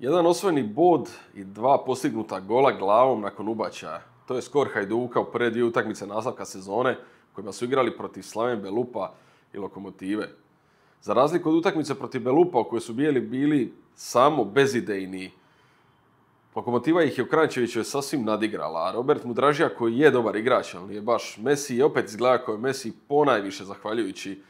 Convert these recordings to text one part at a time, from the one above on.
Jedan osvojeni bod i 2 postignuta gola glavom nakon ubačaja. To je skor Hajduka u prve 2 utakmice nastavka sezone kojima su igrali protiv Slaven Belupa i Lokomotive. Za razliku od utakmice protiv Belupa u kojoj su bili samo bezidejni, Lokomotiva ih je u Kranjčeviću sasvim nadigrala, a Robert Mudražija koji je dobar igrač, ali nije baš Messi, i opet izgleda kao je Messi ponajviše zahvaljujući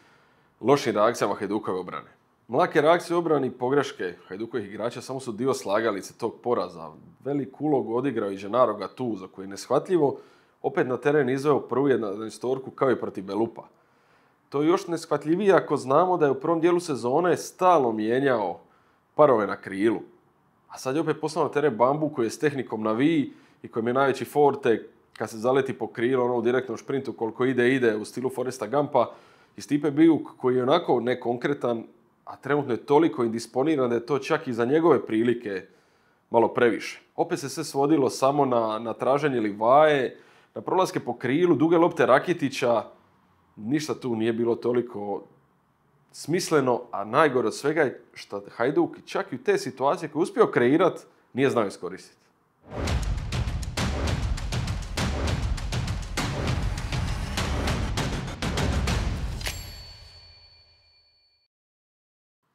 lošim reakcijama Hajdukove obrane. Mlake reakcije u obrani i pogreške Hajdukovih igrača samo su dio slagalice tog poraza. Veliku ulogu odigrao i Gennaro Gattuso koji je neshvatljivo opet na teren izveo prvu 11-orku kao i protiv Belupa. To je još neshvatljivije ako znamo da je u prvom dijelu sezone stalno mijenjao parove na krilu. A sad je opet poslao na teren Bambu koji je s tehnikom na vi i kojem je najveći forte kad se zaleti po krilo u direktnom šprintu koliko ide u stilu Foresta Gampa, i Stipe Bijuk koji je onako nekonkretan, a trenutno je toliko indisponiran da je to čak i za njegove prilike malo previše. Opet se sve svodilo samo na traženje Livaje, na prolaske po krilu, duge lopte Rakitića. Ništa tu nije bilo toliko smisleno, a najgore od svega je što Hajduk čak i u te situacije koje je uspio kreirati nije znao iskoristiti.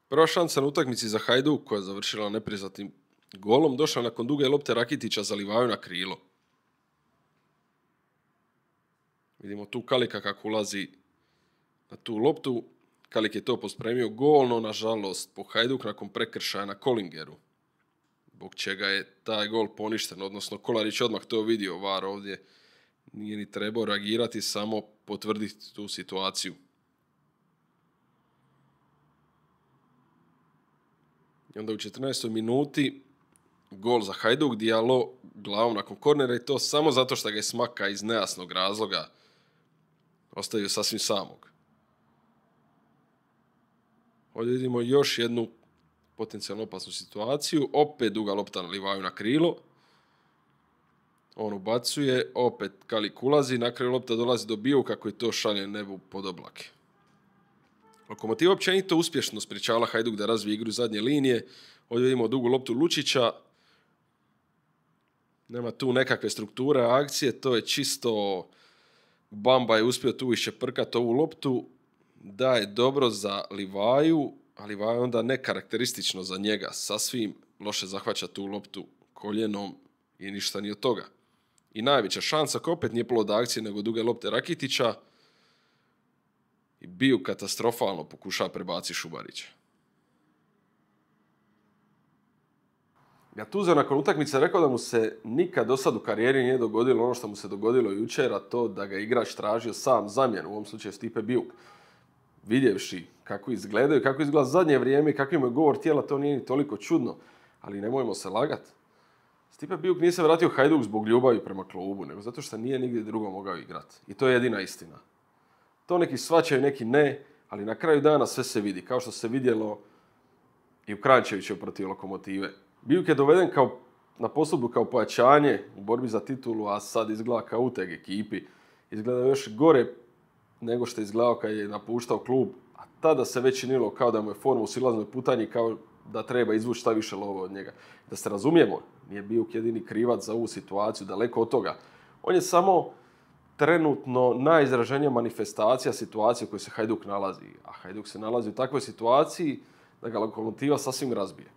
Prva šansa na utakmici za Hajduk koja je završila nepriznatim golom došla nakon duge lopte Rakitića za Livaju na krilo. Vidimo tu Kalika kako ulazi na tu loptu. Kalik je to pospremio gol, no nažalost po Hajduk nakon prekršaja na Kolingeru, zbog čega je taj gol poništen, odnosno Kolarić odmah to vidio, VAR ovdje nije ni trebao reagirati, samo potvrditi tu situaciju. I onda u 14. minuti gol za Hajduk, Diallo glavom nakon kornera i to samo zato što ga je Smaka iz nejasnog razloga ostavio sasvim samog. Ovdje vidimo još jednu potencijalno opasnu situaciju. Opet duga lopta na Livaju na krilo. On ubacuje, opet Kalik ulazi, na kraju lopta dolazi do Bijuka koji to šalje nebu pod oblake. Lokomotiva općenito uspješno sprječavala Hajduk da razvije igru zadnje linije. Ovdje vidimo dugu loptu Lučića. Nema tu nekakve strukture akcije, to je čisto Bamba je uspio tu iščeprkati ovu loptu. Da je dobro za Livaju, a Livaja onda nekarakteristično za njega. Sasvim loše zahvaća tu loptu koljenom i ništa ni od toga. I najveća šansa koja opet nije plod akcije nego duge lopte Rakitića. I Biju katastrofalno pokušava prebaciti Šubarića. Gattuso nakon utakmice rekao da mu se nikad do sad u karijeri nije dogodilo ono što mu se dogodilo jučer, a to da ga igrač tražio sam zamjenu, u ovom slučaju Stipe Bijuk. Vidjevši kako izgledaju, kako izgleda zadnje vrijeme i kakvim je govor tijela, to nije ni toliko čudno, ali nemojmo se lagati. Stipe Bijuk nije se vratio u Hajduk zbog ljubavi prema klubu, nego zato što nije nigdje drugo mogao igrati. I to je jedina istina. To neki shvaćaju, neki ne, ali na kraju dana sve se vidi, kao što se vidjelo i u Kranjčeviću protiv Lokomotive. Bijuk je doveden na posudbu kao pojačanje u borbi za titulu, a sad izgleda kao uteg ekipi. Izgleda još gore nego što je izgledao kad je napuštao klub, a tada se već činilo kao da mu je forma u silaznoj putanji, kao da treba izvući šta više lova od njega. Da se razumijemo, nije Bijuk jedini krivac za ovu situaciju, daleko od toga. On je samo trenutno najizraženija manifestacija situacije u kojoj se Hajduk nalazi. A Hajduk se nalazi u takvoj situaciji da ga Lokomotiva sasvim razbije.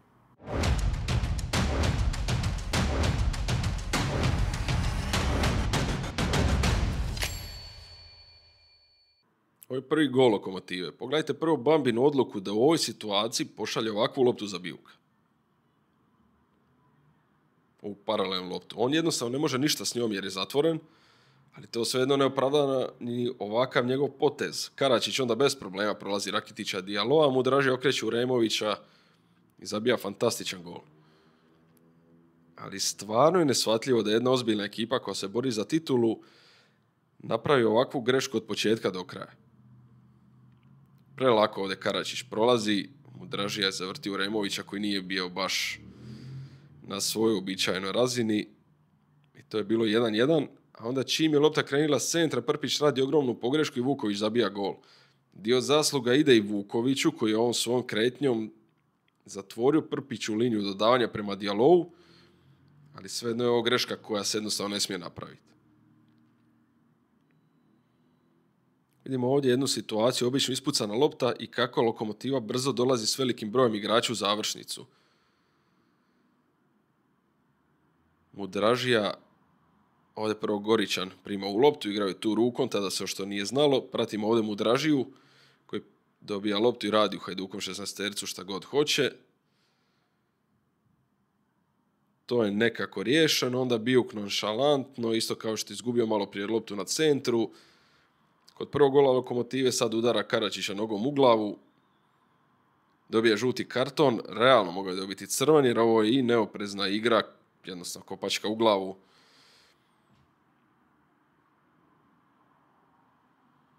Ovo je prvi gol Lokomotive. Pogledajte prvo Bambinu odluku da u ovoj situaciji pošalje ovakvu loptu za Bijuka. Ovu paralelnu loptu. On jednostavno ne može ništa s njom jer je zatvoren, ali to svejedno ne opravdava ni ovakav njegov potez. Karačić onda bez problema prolazi Rakitića, Diallo, a Mudražija okreće Uremovića i zabija fantastičan gol. Ali stvarno je neshvatljivo da jedna ozbiljna ekipa koja se bori za titulu napravi ovakvu grešku od početka do kraja. Prelako ovdje Karačić prolazi, Mudražija je zavrtio Uremovića koji nije bio baš na svojoj uobičajenoj razini i to je bilo 1-1, a onda čim je lopta krenila s centra, Prpić radi ogromnu pogrešku i Vuković zabija gol. Dio zasluga ide i Vukoviću koji je ovom svojom kretnjom zatvorio Prpiću liniju dodavanja prema Diallovu, ali svejedno je ovo greška koja se jednostavno ne smije napraviti. Vidimo ovdje jednu situaciju, obično ispucana lopta i kako Lokomotiva brzo dolazi s velikim brojem igrača u završnicu. Mudražija, ovdje prvo Goričan prima u loptu, igrao je tu rukom, tada se što nije znalo. Pratimo ovdje Mudražiju koji dobija loptu i radi u Hajdukom 16-tercu šta god hoće. To je nekako riješeno, onda Bijuk nonšalantno, isto kao što je izgubio malo prije loptu na centru. Kod prvog gola Lokomotive sad udara Karačića nogom u glavu. Dobije žuti karton, realno mogao je dobiti crveni jer ovo je i neoprezna igra, jednostavno kopačka u glavu.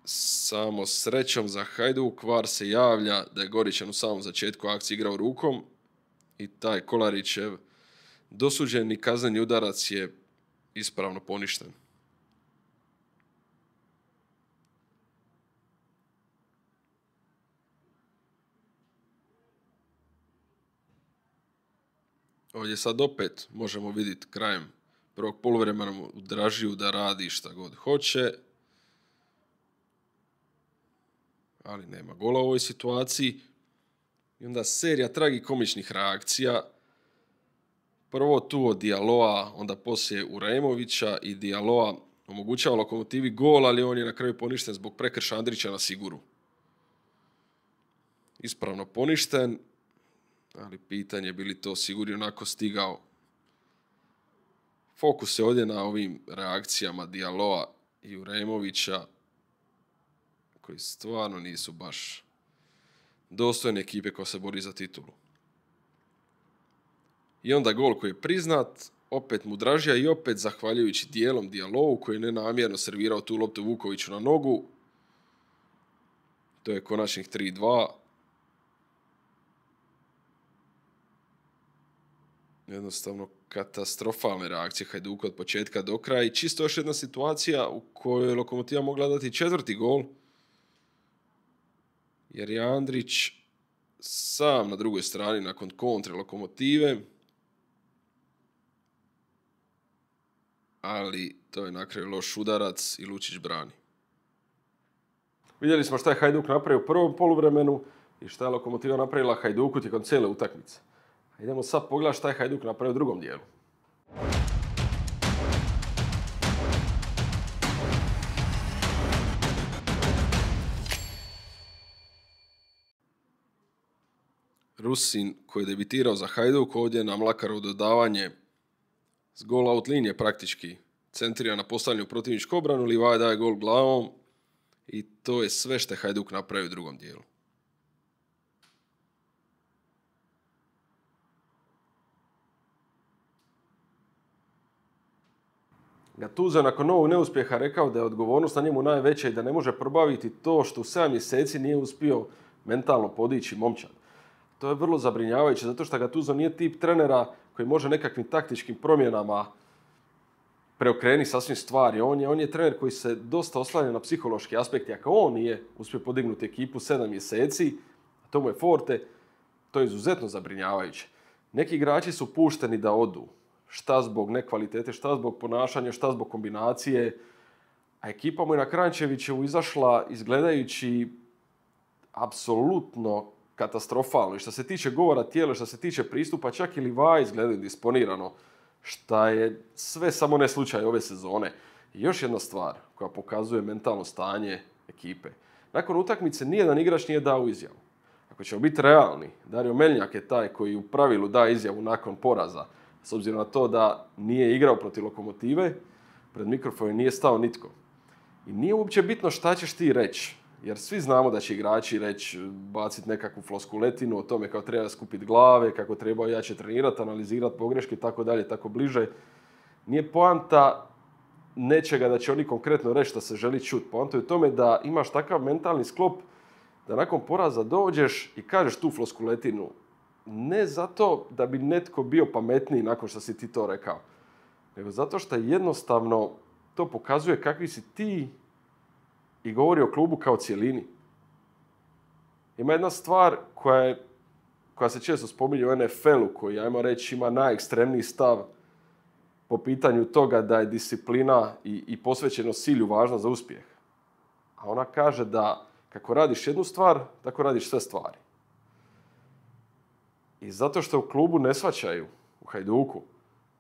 Samo srećom za Hajduk, VAR se javlja da je Goričan u samom začetku akcije igrao rukom i taj Kolarićev dosuđeni kazneni udarac je ispravno poništen. Ovdje sad opet možemo vidjeti krajem prvog poluvremena Mudražiju da radi šta god hoće. Ali nema gola u ovoj situaciji. I onda serija tragikomičnih reakcija. Prvo tu od Dialloa, onda poslije Uremovića i Dialloa omogućava Lokomotivi gol, ali on je na kraju poništen zbog prekršaja Andrića na Siguru. Ispravno poništen, ali pitanje bi li to Sigurni onako stigao. Fokus je ovdje na ovim reakcijama Dialloa i Uremovića, koji stvarno nisu baš dostojne ekipe koja se bori za titulu. I onda gol koji je priznat, opet Mudražija i opet zahvaljujući dijelom Diallovu koji je nenamjerno servirao tu loptu Vukoviću na nogu. To je konačnih 3-2. Jednostavno katastrofalne reakcije Hajduka od početka do kraja i čisto još jedna situacija u kojoj je Lokomotiva mogla dati četvrti gol. Jer je Andrić sam na drugoj strani nakon kontre Lokomotive. Ali to je na kraju loš udarac i Lučić brani. Vidjeli smo šta je Hajduk napravio u prvom poluvremenu i šta je Lokomotiva napravila Hajduku tijekom cijele utakmice. Idemo sad pogledati šta je Hajduk napravio u drugom dijelu. Rusin koji je debitirao za Hajduk ovdje na Mlakarovo dodavanje s gol out linije praktički centrira na postavljanju protivničku obranu, Livaja daje gol glavom i to je sve što je Hajduk napravio u drugom dijelu. Gattuso je nakon novog neuspjeha rekao da je odgovornost na njemu najveća i da ne može probaviti to što u 7 mjeseci nije uspio mentalno podići momčad. To je vrlo zabrinjavajuće zato što Gattuso nije tip trenera koji može nekakvim taktičkim promjenama preokreni sasvim stvari. On je trener koji se dosta oslanja na psihološki aspekt. Ako on nije uspio podignuti ekipu 7 mjeseci, a to mu je forte, to je izuzetno zabrinjavajuće. Neki igrači su pušteni da odu. Šta zbog nekvalitete, šta zbog ponašanja, šta zbog kombinacije. A ekipa mu je na Kranjčevićevu izašla izgledajući apsolutno katastrofalno. I što se tiče govora tijela, što se tiče pristupa, čak i Livaja izgledaju disponirano. Šta je sve samo ne slučaj ove sezone. I još jedna stvar koja pokazuje mentalno stanje ekipe. Nakon utakmice nijedan igrač nije dao izjavu. Ako ćemo biti realni, Dario Meljnjak je taj koji u pravilu da izjavu nakon poraza. S obzirom na to da nije igrao protiv Lokomotive, pred mikrofonom nije stao nitko. I nije uopće bitno šta ćeš ti reći. Jer svi znamo da će igrači reći, baciti nekakvu floskuletinu o tome kako treba skupiti glave, kako treba jače trenirati, analizirati pogreške i tako dalje, tako bliže. Nije poanta nečega da će oni konkretno reći što se želi čuti. Poanta je u tome da imaš takav mentalni sklop da nakon poraza dođeš i kažeš tu floskuletinu. Ne zato da bi netko bio pametniji nakon što si ti to rekao, nego zato što jednostavno to pokazuje kakvi si ti i govori o klubu kao cjelini. Ima jedna stvar koja koja se često spominje u NFL-u, koji, ajmo reći, ima najekstremniji stav po pitanju toga da je disciplina i posvećenost cilju važna za uspjeh. A ona kaže da kako radiš jednu stvar, tako radiš sve stvari. I zato što u klubu ne shvaćaju, u Hajduku,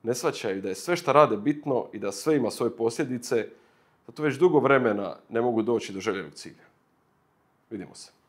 ne shvaćaju da je sve što rade bitno i da sve ima svoje posljedice, zato već dugo vremena ne mogu doći do željenog cilja. Vidimo se.